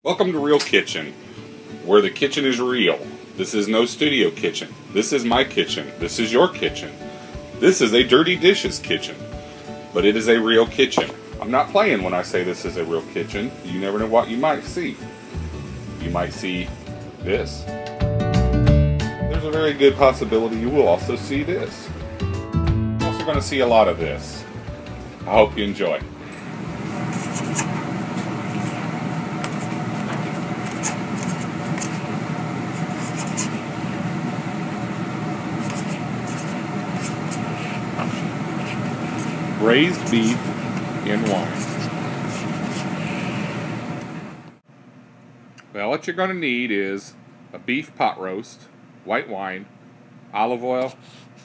Welcome to Real Kitchen, where the kitchen is real. This is no studio kitchen. This is my kitchen. This is your kitchen. This is a dirty dishes kitchen, but it is a real kitchen. I'm not playing when I say this is a real kitchen. You never know what you might see. You might see this. There's a very good possibility you will also see this. You're also going to see a lot of this. I hope you enjoy. Braised beef in wine. Well, what you're going to need is a beef pot roast, white wine, olive oil,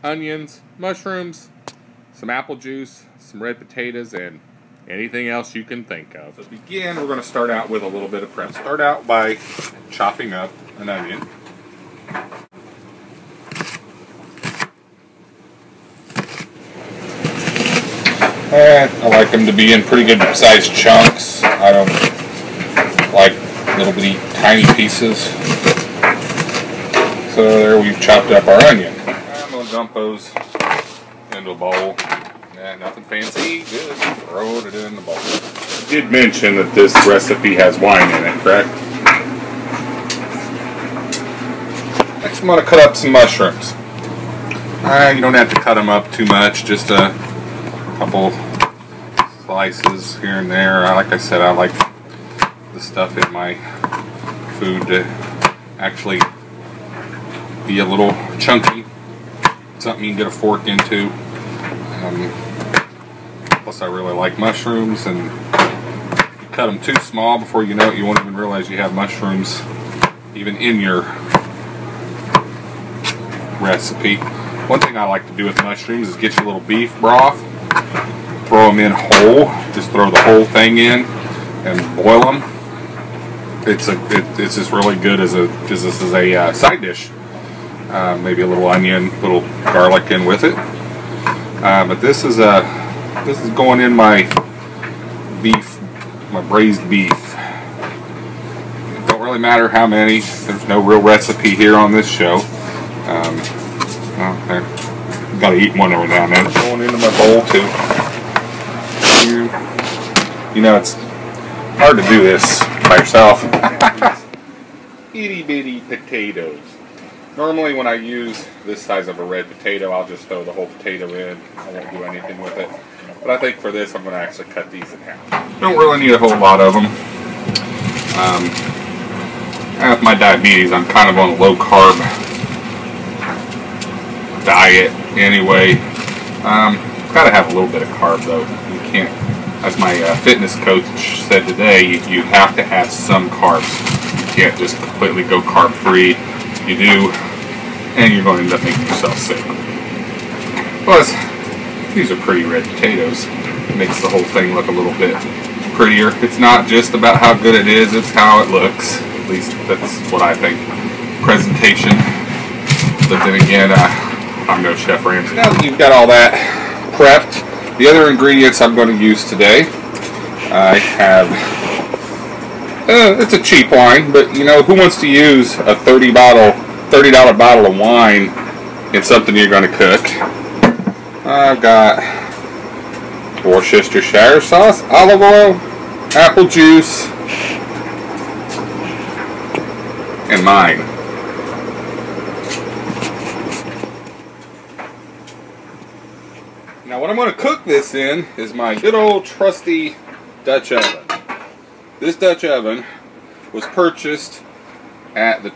onions, mushrooms, some apple juice, some red potatoes, and anything else you can think of. So to begin, we're going to start out with a little bit of prep. Start out by chopping up an onion. I like them to be in pretty good sized chunks. I don't like little bitty tiny pieces. So there we've chopped up our onion. I'm going to dump those into a bowl. Yeah, nothing fancy, just throw it in the bowl. I did mention that this recipe has wine in it, correct? Next I'm going to cut up some mushrooms. You don't have to cut them up too much, just a couple slices here and there. Like I said, I like the stuff in my food to actually be a little chunky, something you can get a fork into. Plus I really like mushrooms, and if you cut them too small, before you know it, you won't even realize you have mushrooms even in your recipe. One thing I like to do with mushrooms is get you a little beef broth, throw them in whole, just throw the whole thing in and boil them. It's just really good as a side dish. Maybe a little onion, a little garlic in with it. But this is going in my beef, my braised beef. It don't really matter how many. There's no real recipe here on this show. Gotta eat one every now and then. Going into my bowl too. You know, it's hard to do this by yourself. Itty bitty potatoes. Normally when I use this size of a red potato, I'll just throw the whole potato in. I won't do anything with it. But I think for this, I'm going to actually cut these in half. Don't really need a whole lot of them. With my diabetes, I'm kind of on a low carb diet anyway. Gotta have a little bit of carb though. You can't, as my fitness coach said today, you have to have some carbs. You can't just completely go carb free. You do, and you're going to end up making yourself sick. Plus, these are pretty red potatoes. It makes the whole thing look a little bit prettier. It's not just about how good it is, it's how it looks. At least that's what I think. Presentation. But then again, I'm no Chef Ramsay. Now that you've got all that prepped, the other ingredients I'm going to use today, I have, it's a cheap wine, but you know, who wants to use a $30 bottle of wine in something you're going to cook? I've got Worcestershire sauce, olive oil, apple juice, and mine. Now what I'm going to cook this in is my good old trusty Dutch oven. This Dutch oven was purchased at the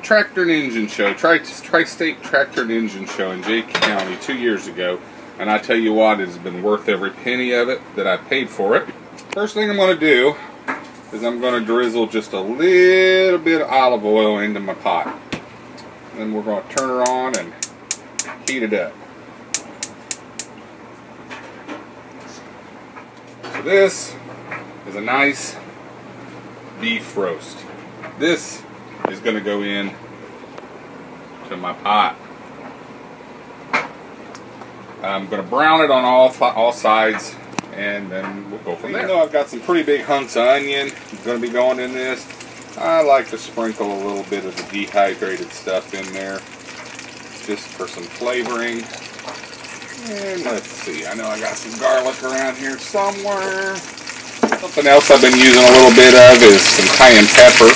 Tractor and Engine Show, Tri-State Tractor and Engine Show in Jay County 2 years ago. And I tell you what, it has been worth every penny of it that I paid for it. First thing I'm going to do is I'm going to drizzle just a little bit of olive oil into my pot. Then we're going to turn her on and heat it up. So this is a nice beef roast. This is going to go in to my pot. I'm going to brown it on all sides and then we'll go from there. Even though I've got some pretty big hunks of onion going to be going in this, I like to sprinkle a little bit of the dehydrated stuff in there just for some flavoring. And let's see, I know I got some garlic around here somewhere. Something else I've been using a little bit of is some cayenne pepper.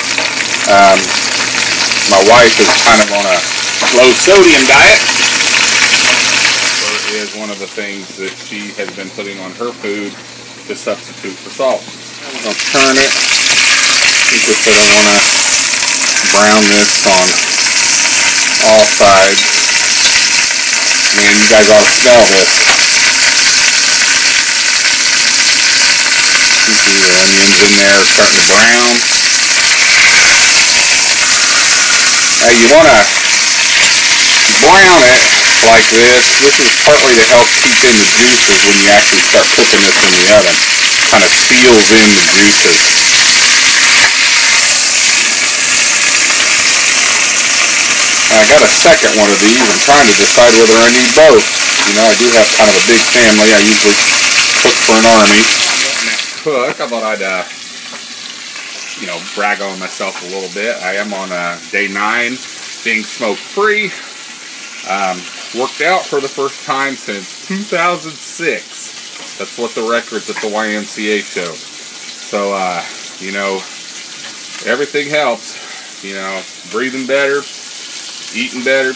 My wife is kind of on a low sodium diet. Pepper is one of the things that she has been putting on her food to substitute for salt. I'm going to turn it. It's just that I want to brown this on all sides. Man, you guys ought to smell this. You see the onions in there starting to brown. Now you want to brown it like this. This is partly to help keep in the juices when you actually start cooking this in the oven. Kind of seals in the juices. I got a second one of these. I'm trying to decide whether I need both. You know, I do have kind of a big family. I usually cook for an army. Cook. I thought I'd, you know, brag on myself a little bit. I am on day 9, being smoke-free. Worked out for the first time since 2006. That's what the records at the YMCA show. So, you know, everything helps. You know, breathing better, eating better,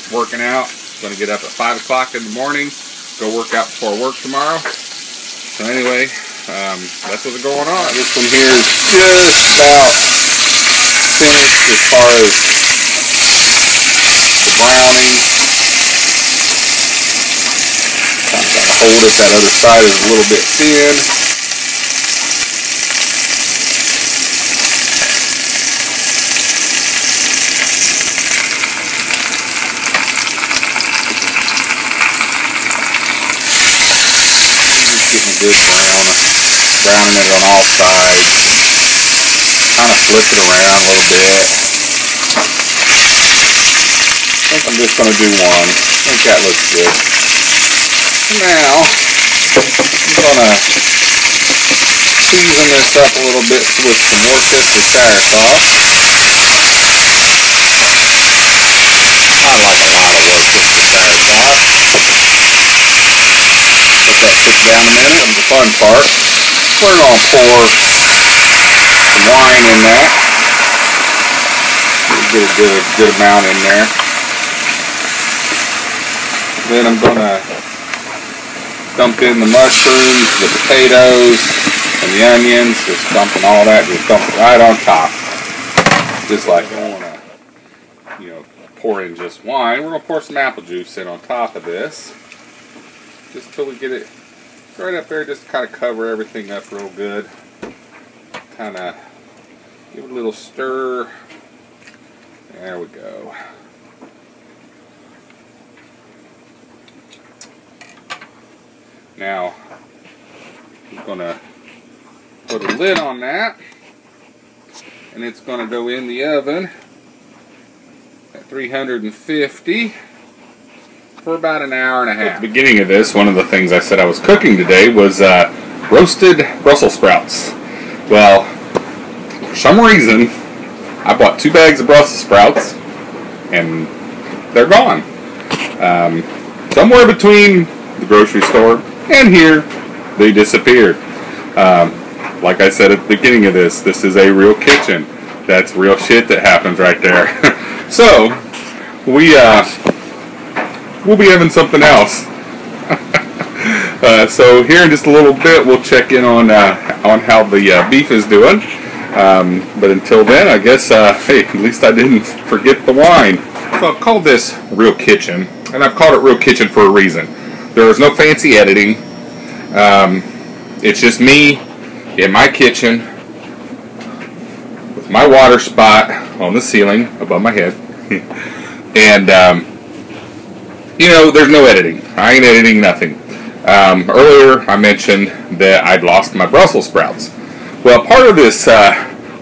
working out. Going to get up at 5 o'clock in the morning, go work out before work tomorrow. So anyway, that's what's going on. This one here is just about finished as far as the browning. Kind of got to hold it. That other side is a little bit thin. Good browning it on all sides. Kind of flip it around a little bit. I think I'm just going to do one. I think that looks good. Now, I'm going to season this up a little bit with some Worcestershire sauce. I like a lot of Worcestershire sauce. Let that sit down a minute. The fun part, we're going to pour some wine in that. Get a good amount in there. Then I'm going to dump in the mushrooms, the potatoes, and the onions. Just dumping all that, just dump it right on top. Just like I don't want to, you know, pour in just wine. We're going to pour some apple juice in on top of this. Just until we get it right up there, just kind of cover everything up real good. Kind of give it a little stir. There we go. Now, I'm going to put a lid on that, and it's going to go in the oven at 350 for about an hour and a half. At the beginning of this, one of the things I said I was cooking today was roasted Brussels sprouts. Well, for some reason, I bought 2 bags of Brussels sprouts, and they're gone. Somewhere between the grocery store and here, they disappeared. Like I said at the beginning of this is a real kitchen. That's real shit that happens right there. So, we'll be having something else. So here in just a little bit, we'll check in on how the beef is doing. But until then, I guess, hey, at least I didn't forget the wine. So I've called this Real Kitchen, and I've called it Real Kitchen for a reason. There is no fancy editing. It's just me in my kitchen with my water spot on the ceiling above my head. And, you know, there's no editing. I ain't editing nothing. Earlier, I mentioned that I'd lost my Brussels sprouts. Well, part of this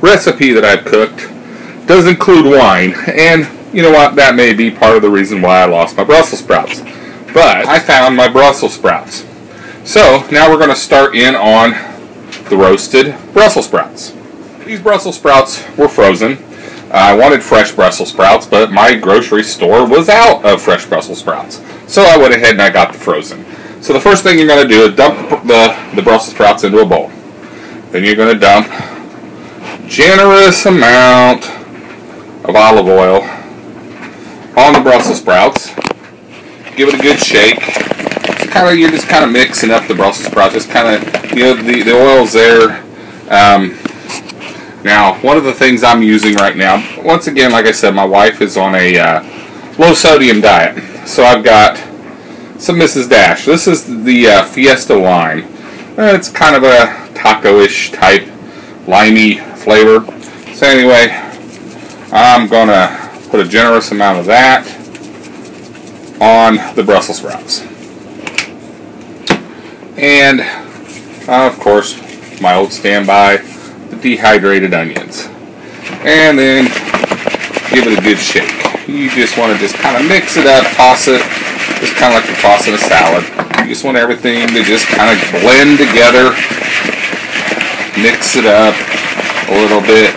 recipe that I've cooked does include wine, and you know what? That may be part of the reason why I lost my Brussels sprouts. But I found my Brussels sprouts. So now we're going to start in on the roasted Brussels sprouts. These Brussels sprouts were frozen. I wanted fresh Brussels sprouts, but my grocery store was out of fresh Brussels sprouts. So I went ahead and I got the frozen. So the first thing you're going to do is dump the Brussels sprouts into a bowl. Then you're going to dump a generous amount of olive oil on the Brussels sprouts. Give it a good shake. You're just kind of mixing up the Brussels sprouts. Just kind of, the oil's there. Now, one of the things I'm using right now, once again, like I said, my wife is on a low sodium diet. So I've got some Mrs. Dash. This is the Fiesta lime. It's kind of a taco-ish type limey flavor. So anyway, I'm going to put a generous amount of that on the Brussels sprouts. And, of course, my old standby, the dehydrated onions. And then give it a good shake. You just want to just kind of mix it up, toss it, just kind of like you're tossing a salad. You just want everything to just kind of blend together, mix it up a little bit.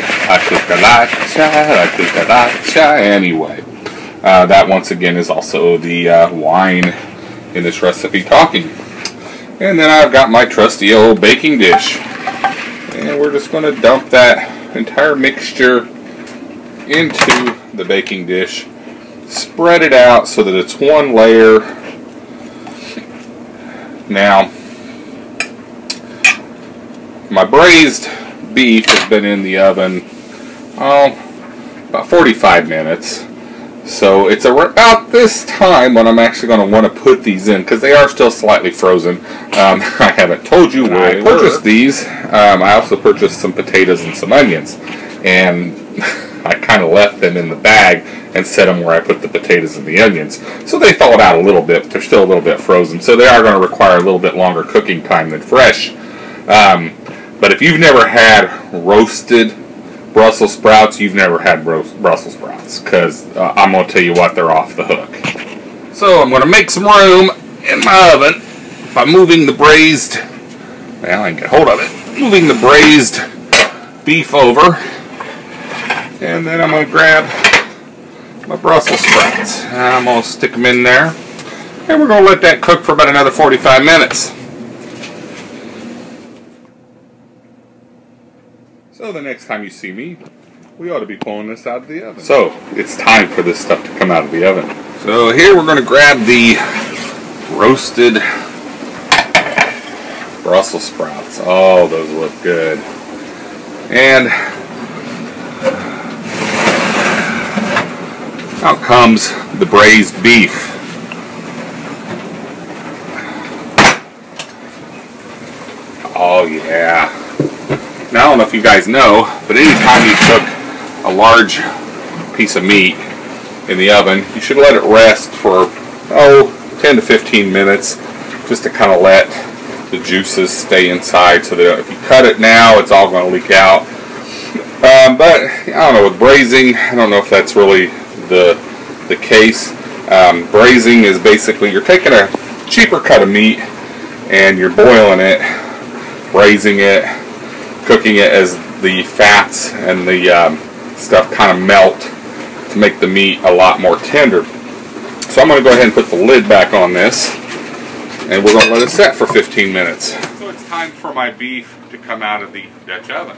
Anyway, that once again is also the wine in this recipe talking. And then I've got my trusty old baking dish. And we're just going to dump that entire mixture into the baking dish. Spread it out so that it's one layer. Now, my braised beef has been in the oven, about 45 minutes. So it's about this time when I'm actually going to want to put these in, because they are still slightly frozen. I haven't told you where I purchased these. I also purchased some potatoes and some onions, and I kind of left them in the bag and set them where I put the potatoes and the onions. So they thawed out a little bit, but they're still a little bit frozen. So they are going to require a little bit longer cooking time than fresh. But if you've never had roasted Brussels sprouts, you've never had Brussels sprouts, because I'm going to tell you what, they're off the hook. So I'm going to make some room in my oven by moving the braised, well, I can get hold of it, moving the braised beef over, and then I'm going to grab my Brussels sprouts. I'm going to stick them in there, and we're going to let that cook for about another 45 minutes. So the next time you see me, we ought to be pulling this out of the oven. So it's time for this stuff to come out of the oven. So here we're going to grab the roasted Brussels sprouts. Oh, those look good. And out comes the braised beef. Oh yeah. Now, I don't know if you guys know, but anytime you cook a large piece of meat in the oven, you should let it rest for, 10 to 15 minutes, just to kind of let the juices stay inside, so that if you cut it now, it's all going to leak out. But, I don't know, with braising, I don't know if that's really the case. Braising is basically, you're taking a cheaper cut of meat, and you're boiling it, braising it, cooking it as the fats and the stuff kind of melt to make the meat a lot more tender. So I'm going to go ahead and put the lid back on this, and we're going to let it set for 15 minutes. So it's time for my beef to come out of the Dutch oven.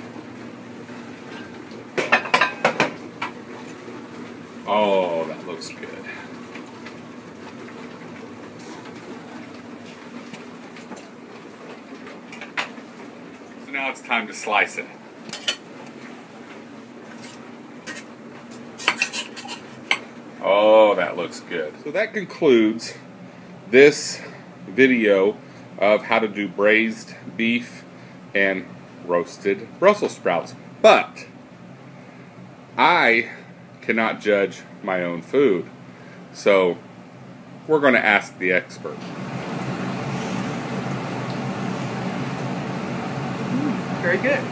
Oh, that looks good. Now it's time to slice it. Oh, that looks good. So that concludes this video of how to do braised beef and roasted Brussels sprouts. But I cannot judge my own food. So we're going to ask the expert. Very good.